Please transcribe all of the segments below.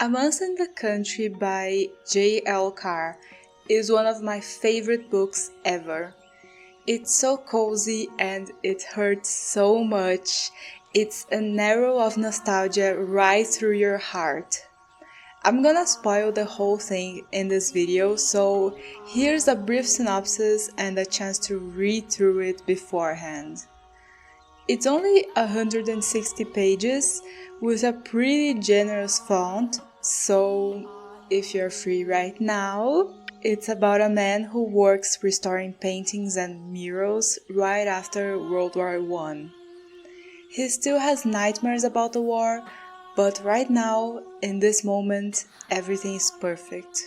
A Month in the Country by J.L. Carr is one of my favorite books ever. It's so cozy and it hurts so much. It's an arrow of nostalgia right through your heart. I'm gonna spoil the whole thing in this video, so here's a brief synopsis and a chance to read through it beforehand. It's only 160 pages with a pretty generous font, so if you're free right now, it's about a man who works restoring paintings and murals right after World War I. He still has nightmares about the war, but right now, in this moment, everything is perfect.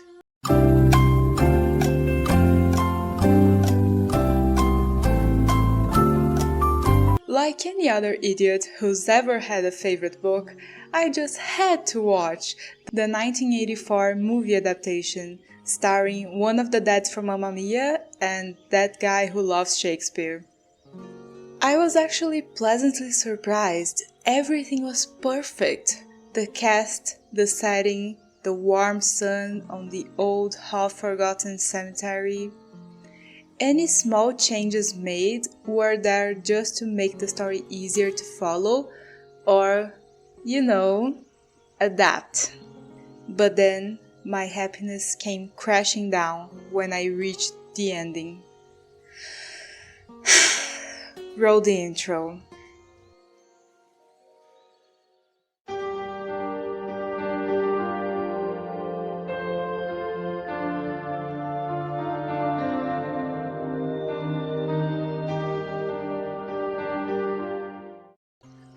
Like any other idiot who's ever had a favorite book, I just had to watch the 1984 movie adaptation starring one of the dads from Mamma Mia and that guy who loves Shakespeare. I was actually pleasantly surprised. Everything was perfect. The cast, the setting, the warm sun on the old half-forgotten cemetery. Any small changes made were there just to make the story easier to follow or, adapt. But then my happiness came crashing down when I reached the ending. Roll the intro.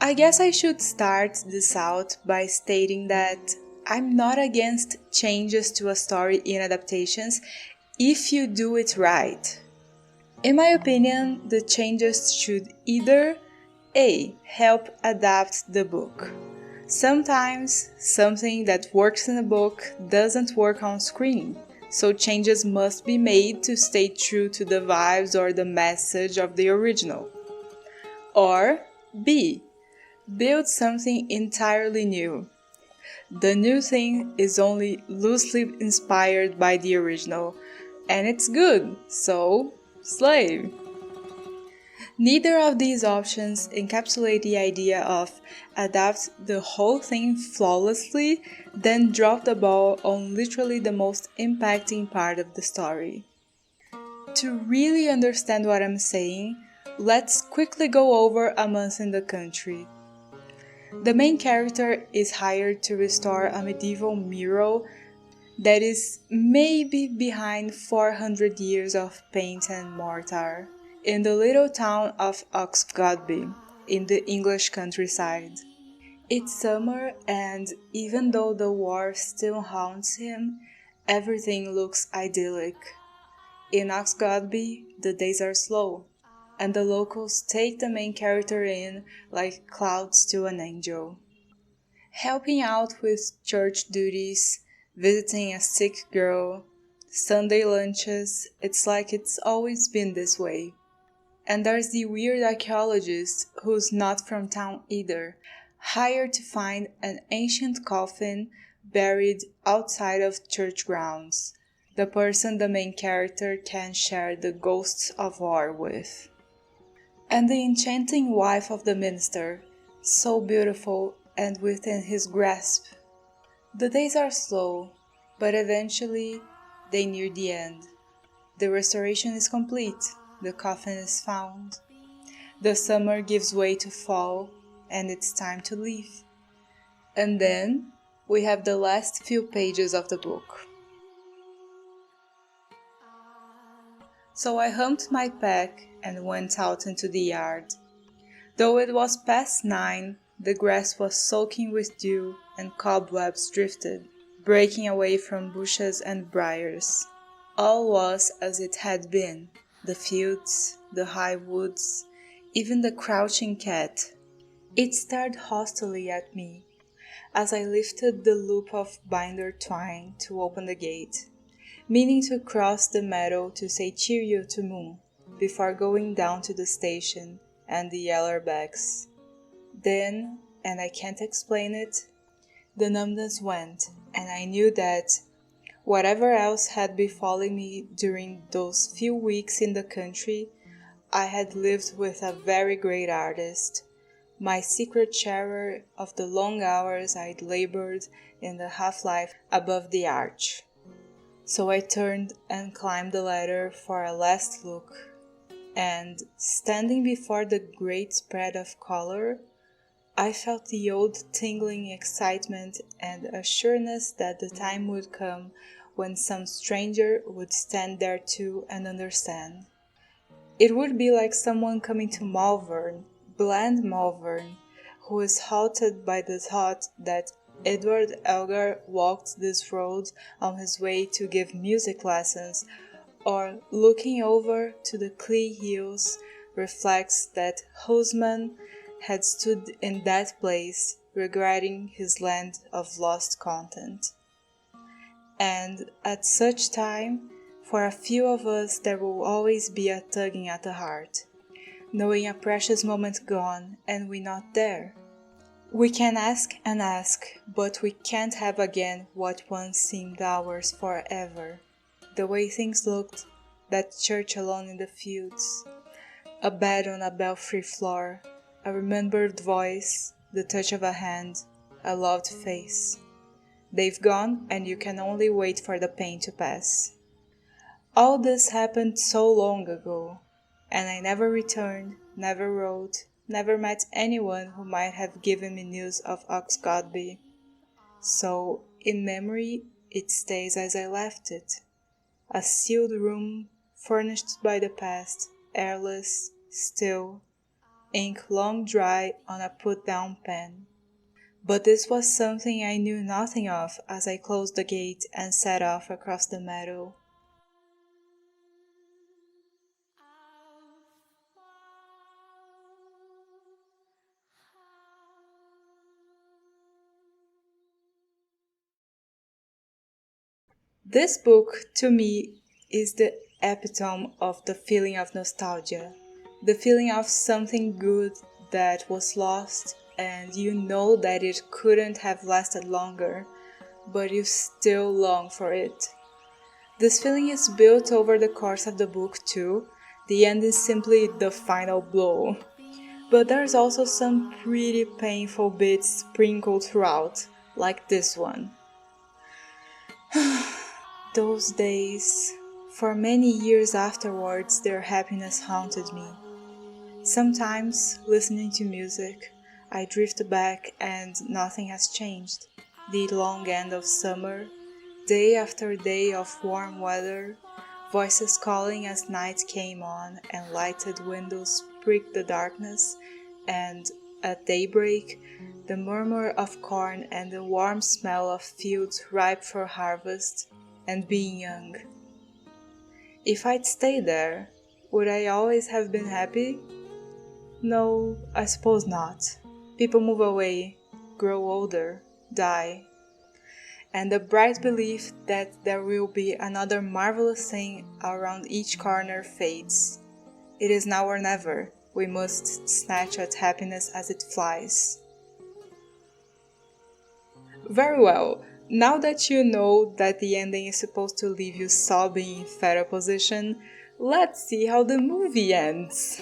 I guess I should start this out by stating that I'm not against changes to a story in adaptations if you do it right. In my opinion, the changes should either A. help adapt the book. Sometimes something that works in a book doesn't work on screen, so changes must be made to stay true to the vibes or the message of the original. Or B. build something entirely new. The new thing is only loosely inspired by the original, and it's good, so slay! Neither of these options encapsulate the idea of adapt the whole thing flawlessly, then drop the ball on literally the most impacting part of the story. To really understand what I'm saying, let's quickly go over A Month in the Country. The main character is hired to restore a medieval mural that is maybe behind 400 years of paint and mortar in the little town of Oxgodby in the English countryside. It's summer, and even though the war still haunts him, everything looks idyllic. In Oxgodby, the days are slow, and the locals take the main character in like clouds to an angel. Helping out with church duties, visiting a sick girl, Sunday lunches, it's like it's always been this way. And there's the weird archaeologist who's not from town either, hired to find an ancient coffin buried outside of church grounds, the person the main character can share the ghosts of war with. And the enchanting wife of the minister, so beautiful and within his grasp. The days are slow, but eventually they near the end. The restoration is complete, the coffin is found. The summer gives way to fall, and it's time to leave. And then we have the last few pages of the book. So I humped my pack and went out into the yard. Though it was past 9, the grass was soaking with dew and cobwebs drifted, breaking away from bushes and briars. All was as it had been, the fields, the high woods, even the crouching cat. It stared hostilely at me as I lifted the loop of binder twine to open the gate, meaning to cross the meadow to say cheerio to Moon before going down to the station and the Yellerbacks. Then, and I can't explain it, The numbness went, and I knew that whatever else had befallen me during those few weeks in the country, I had lived with a very great artist, my secret sharer of the long hours I'd labored in the half-life above the arch. So I turned and climbed the ladder for a last look, and, standing before the great spread of color, I felt the old tingling excitement and assurance that the time would come when some stranger would stand there too and understand. It would be like someone coming to Malvern, bland Malvern, who is halted by the thought that Edward Elgar walked this road on his way to give music lessons, or looking over to the Clee Hills reflects that Husman had stood in that place, regretting his land of lost content. And at such time, for a few of us there will always be a tugging at the heart, knowing a precious moment gone and we not there. We can ask and ask, but we can't have again what once seemed ours forever. The way things looked, that church alone in the fields, a bed on a belfry floor, a remembered voice, the touch of a hand, a loved face. They've gone and you can only wait for the pain to pass. All this happened so long ago, and I never returned, never wrote, never met anyone who might have given me news of Oxgodby. So, in memory, it stays as I left it. A sealed room, furnished by the past, airless, still, ink long dry on a put-down pen. But this was something I knew nothing of as I closed the gate and set off across the meadow. This book, to me, is the epitome of the feeling of nostalgia, the feeling of something good that was lost and you know that it couldn't have lasted longer, but you still long for it. This feeling is built over the course of the book too. The end is simply the final blow. But there's also some pretty painful bits sprinkled throughout, like this one. Those days, for many years afterwards, their happiness haunted me. Sometimes, listening to music, I drift back and nothing has changed. The long end of summer, day after day of warm weather, voices calling as night came on and lighted windows pricked the darkness, and, at daybreak, the murmur of corn and the warm smell of fields ripe for harvest, and being young. If I'd stayed there, would I always have been happy? No, I suppose not. People move away, grow older, die. And the bright belief that there will be another marvelous thing around each corner fades. It is now or never. We must snatch at happiness as it flies. Very well. Now that you know that the ending is supposed to leave you sobbing in fetal position, let's see how the movie ends.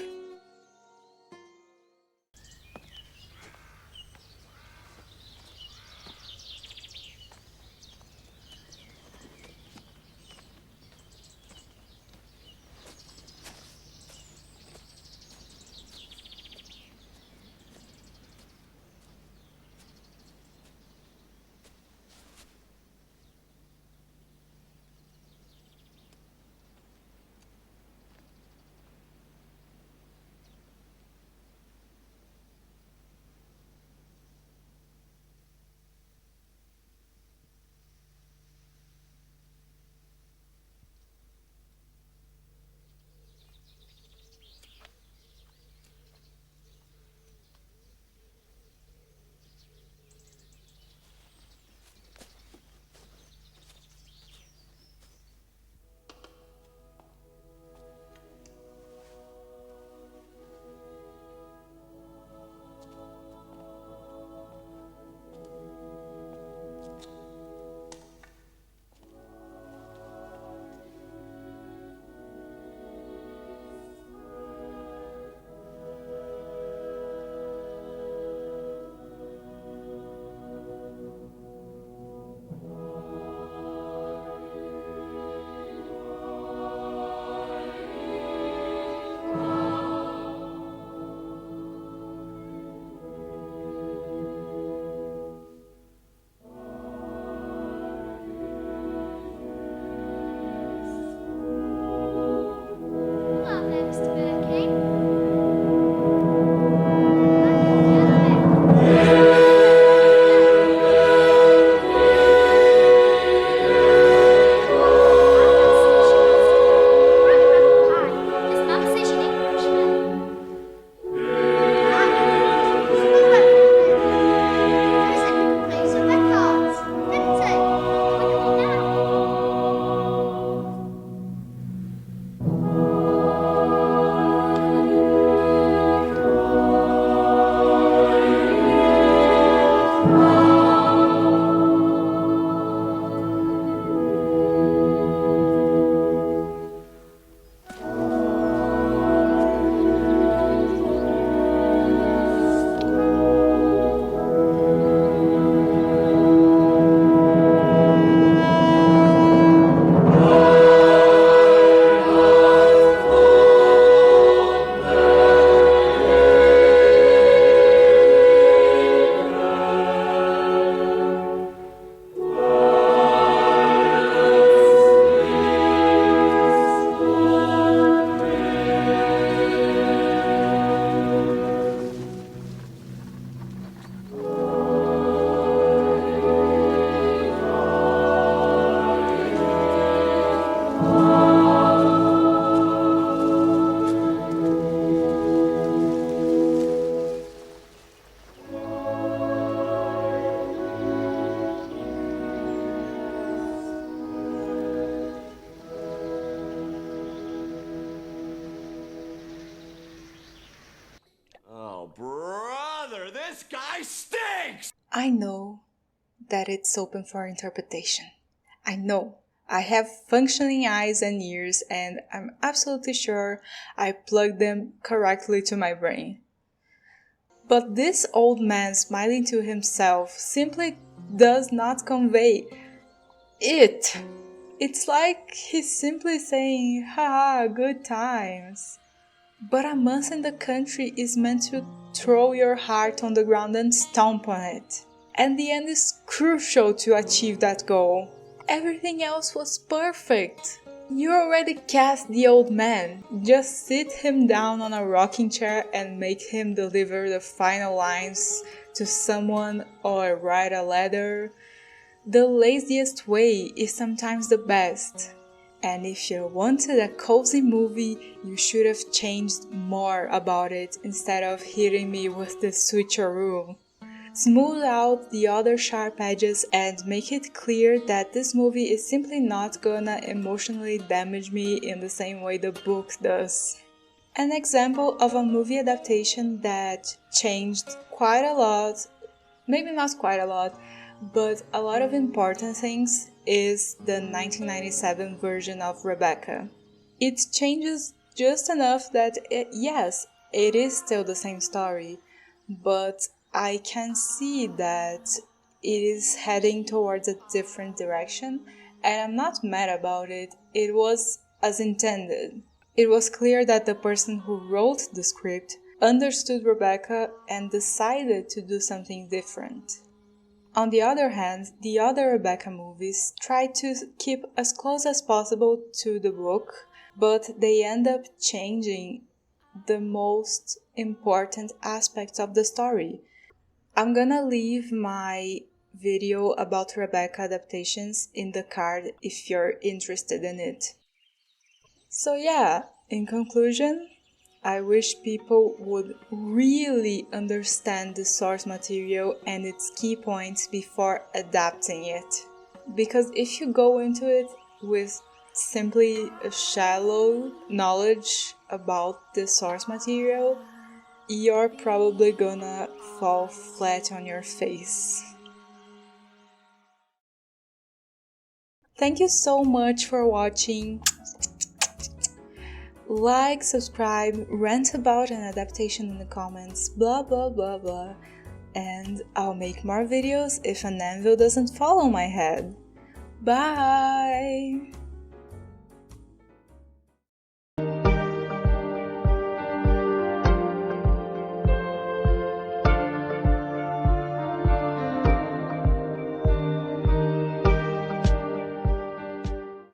here! This guy stinks! I know that it's open for interpretation. I know. I have functioning eyes and ears, and I'm absolutely sure I plugged them correctly to my brain. But this old man smiling to himself simply does not convey it. It's like he's simply saying, haha, good times. But a month in the country is meant to throw your heart on the ground and stomp on it. And the end is crucial to achieve that goal. Everything else was perfect. You already cast the old man. Just sit him down on a rocking chair and make him deliver the final lines to someone or write a letter. The laziest way is sometimes the best. And if you wanted a cozy movie, you should have changed more about it instead of hitting me with the switcheroo. Smooth out the other sharp edges and make it clear that this movie is simply not gonna emotionally damage me in the same way the book does. An example of a movie adaptation that changed quite a lot, maybe not quite a lot, but a lot of important things is the 1997 version of Rebecca. It changes just enough that yes, it is still the same story, but I can see that it is heading towards a different direction, and I'm not mad about it. It was as intended. It was clear that the person who wrote the script understood Rebecca and decided to do something different. On the other hand, the other Rebecca movies try to keep as close as possible to the book, but they end up changing the most important aspects of the story. I'm gonna leave my video about Rebecca adaptations in the card if you're interested in it. So yeah, in conclusion, I wish people would really understand the source material and its key points before adapting it. Because if you go into it with simply a shallow knowledge about the source material, you're probably gonna fall flat on your face. Thank you so much for watching. Like, subscribe, rant about an adaptation in the comments, blah blah blah blah, and I'll make more videos if an anvil doesn't fall on my head. Bye!